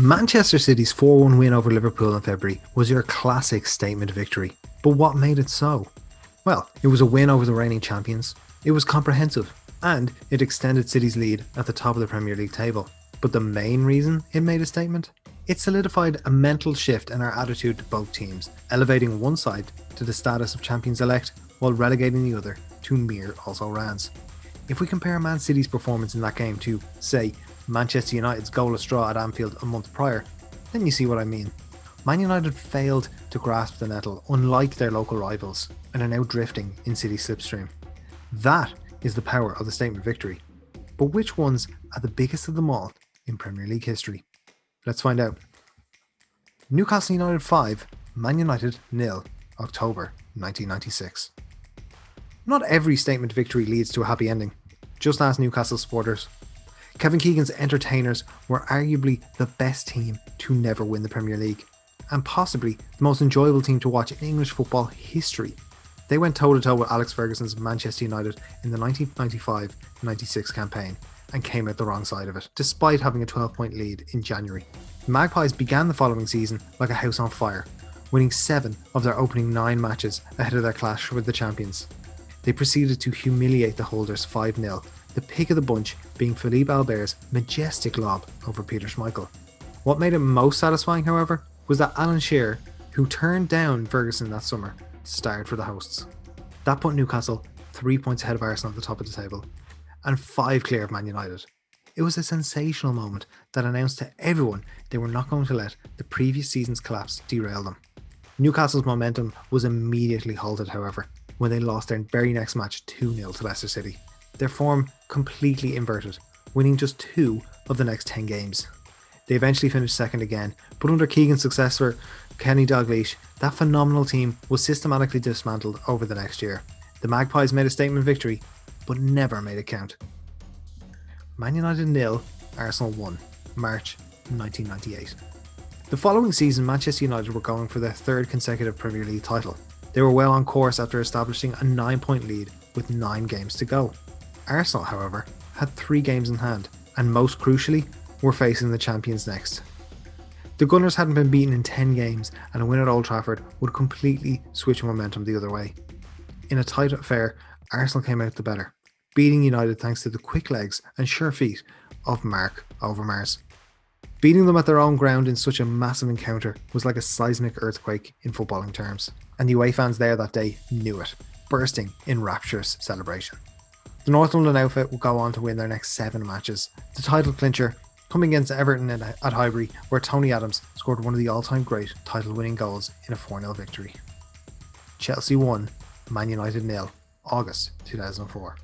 Manchester City's 4-1 win over Liverpool in February was your classic statement victory. But what made it so? Well, it was a win over the reigning champions, it was comprehensive, and it extended City's lead at the top of the Premier League table. But the main reason it made a statement? It solidified a mental shift in our attitude to both teams, elevating one side to the status of champions-elect while relegating the other to mere also-rans. If we compare Man City's performance in that game to, say, Manchester United's goalless draw at Anfield a month prior, then you see what I mean. Man United failed to grasp the nettle, unlike their local rivals, and are now drifting in City's slipstream. That is the power of the statement victory. But which ones are the biggest of them all in Premier League history? Let's find out. Newcastle United 5, Man United 0, October 1996. Not every statement victory leads to a happy ending. Just ask Newcastle supporters. Kevin Keegan's entertainers were arguably the best team to never win the Premier League, and possibly the most enjoyable team to watch in English football history. They went toe-to-toe with Alex Ferguson's Manchester United in the 1995-96 campaign and came out the wrong side of it, despite having a 12-point lead in January. The Magpies began the following season like a house on fire, winning 7 of their opening 9 matches ahead of their clash with the champions. They proceeded to humiliate the holders 5-0, the pick of the bunch being Philippe Albert's majestic lob over Peter Schmeichel. What made it most satisfying, however, was that Alan Shearer, who turned down Ferguson that summer, starred for the hosts. That put Newcastle 3 points ahead of Arsenal at the top of the table, and 5 clear of Man United. It was a sensational moment that announced to everyone they were not going to let the previous season's collapse derail them. Newcastle's momentum was immediately halted, however, when they lost their very next match 2-0 to Leicester City. Their form completely inverted, winning just 2 of the next 10 games. They eventually finished second again, but under Keegan's successor, Kenny Dalglish, that phenomenal team was systematically dismantled over the next year. The Magpies made a statement victory, but never made it count. Man United 0, Arsenal 1, March 1998. The following season, Manchester United were going for their 3rd consecutive Premier League title. They were well on course after establishing a 9-point lead with 9 games to go. Arsenal, however, had 3 games in hand, and most crucially, were facing the champions next. The Gunners hadn't been beaten in 10 games, and a win at Old Trafford would completely switch momentum the other way. In a tight affair, Arsenal came out the better, beating United thanks to the quick legs and sure feet of Mark Overmars. Beating them at their own ground in such a massive encounter was like a seismic earthquake in footballing terms, and the away fans there that day knew it, bursting in rapturous celebration. The North London outfit would go on to win their next 7 matches, the title clincher coming against Everton at Highbury, where Tony Adams scored one of the all-time great title-winning goals in a 4-0 victory. Chelsea 1, Man United 0, August 2004.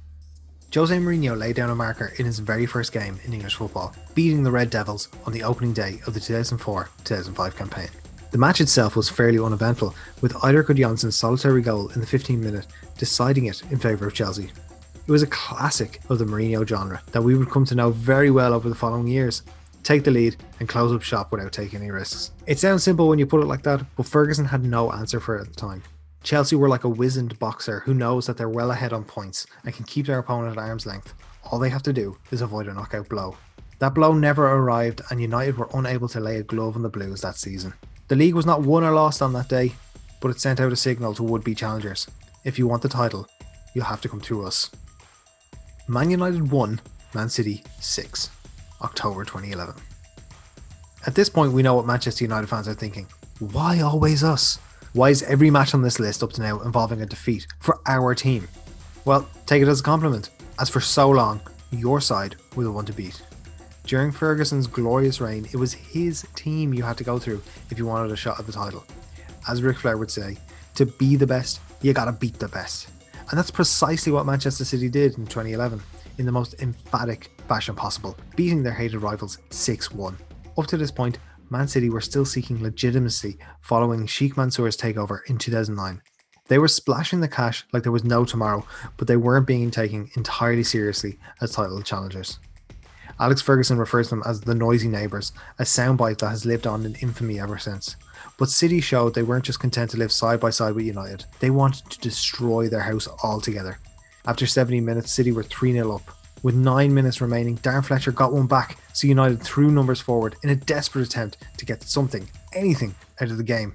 Jose Mourinho laid down a marker in his very first game in English football, beating the Red Devils on the opening day of the 2004-2005 campaign. The match itself was fairly uneventful, with Eidur Gudjonsson's solitary goal in the 15th minute deciding it in favour of Chelsea. It was a classic of the Mourinho genre that we would come to know very well over the following years. Take the lead and close up shop without taking any risks. It sounds simple when you put it like that, but Ferguson had no answer for it at the time. Chelsea were like a wizened boxer who knows that they're well ahead on points and can keep their opponent at arm's length. All they have to do is avoid a knockout blow. That blow never arrived, and United were unable to lay a glove on the Blues that season. The league was not won or lost on that day, but it sent out a signal to would-be challengers. If you want the title, you'll have to come through us. Man United 1, Man City 6, October 2011. At this point, we know what Manchester United fans are thinking. Why always us? Why is every match on this list up to now involving a defeat for our team? Well, take it as a compliment, as for so long, your side were the one to beat. During Ferguson's glorious reign, it was his team you had to go through if you wanted a shot at the title. As Ric Flair would say, to be the best, you gotta beat the best. And that's precisely what Manchester City did in 2011, in the most emphatic fashion possible, beating their hated rivals 6-1. Up to this point, Man City were still seeking legitimacy following Sheikh Mansour's takeover in 2009. They were splashing the cash like there was no tomorrow, but they weren't being taken entirely seriously as title challengers. Alex Ferguson refers to them as the noisy neighbours, a soundbite that has lived on in infamy ever since. But City showed they weren't just content to live side by side with United, they wanted to destroy their house altogether. After 70 minutes, City were 3-0 up, With 9 minutes remaining, Darren Fletcher got one back, so United threw numbers forward in a desperate attempt to get something, anything, out of the game.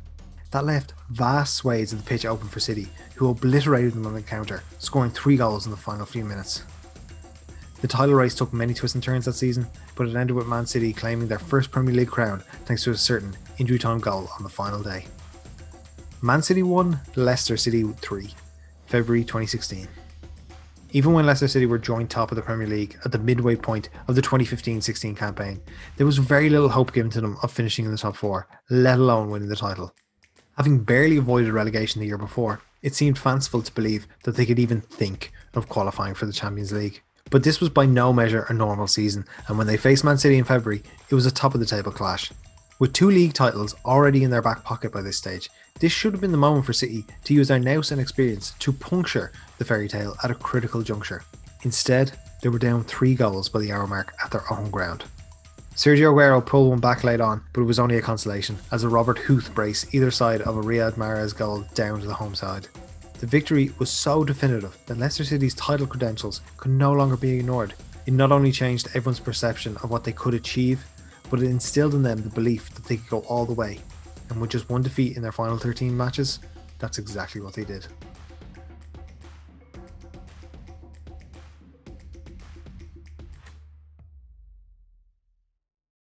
That left vast swathes of the pitch open for City, who obliterated them on the counter, scoring 3 goals in the final few minutes. The title race took many twists and turns that season, but it ended with Man City claiming their first Premier League crown thanks to a certain injury time goal on the final day. Man City 1, Leicester City 3, February 2016. Even when Leicester City were joint top of the Premier League at the midway point of the 2015-16 campaign, there was very little hope given to them of finishing in the top 4, let alone winning the title. Having barely avoided relegation the year before, it seemed fanciful to believe that they could even think of qualifying for the Champions League. But this was by no measure a normal season, and when they faced Man City in February, it was a top of the table clash. With 2 league titles already in their back pocket by this stage, this should have been the moment for City to use their nous and experience to puncture the fairy tale at a critical juncture. Instead, they were down 3 goals by the hour mark at their own ground. Sergio Aguero pulled one back late on, but it was only a consolation as a Robert Huth brace either side of a Riyad Mahrez goal down to the home side. The victory was so definitive that Leicester City's title credentials could no longer be ignored. It not only changed everyone's perception of what they could achieve, but it instilled in them the belief that they could go all the way. And with just 1 defeat in their final 13 matches, that's exactly what they did.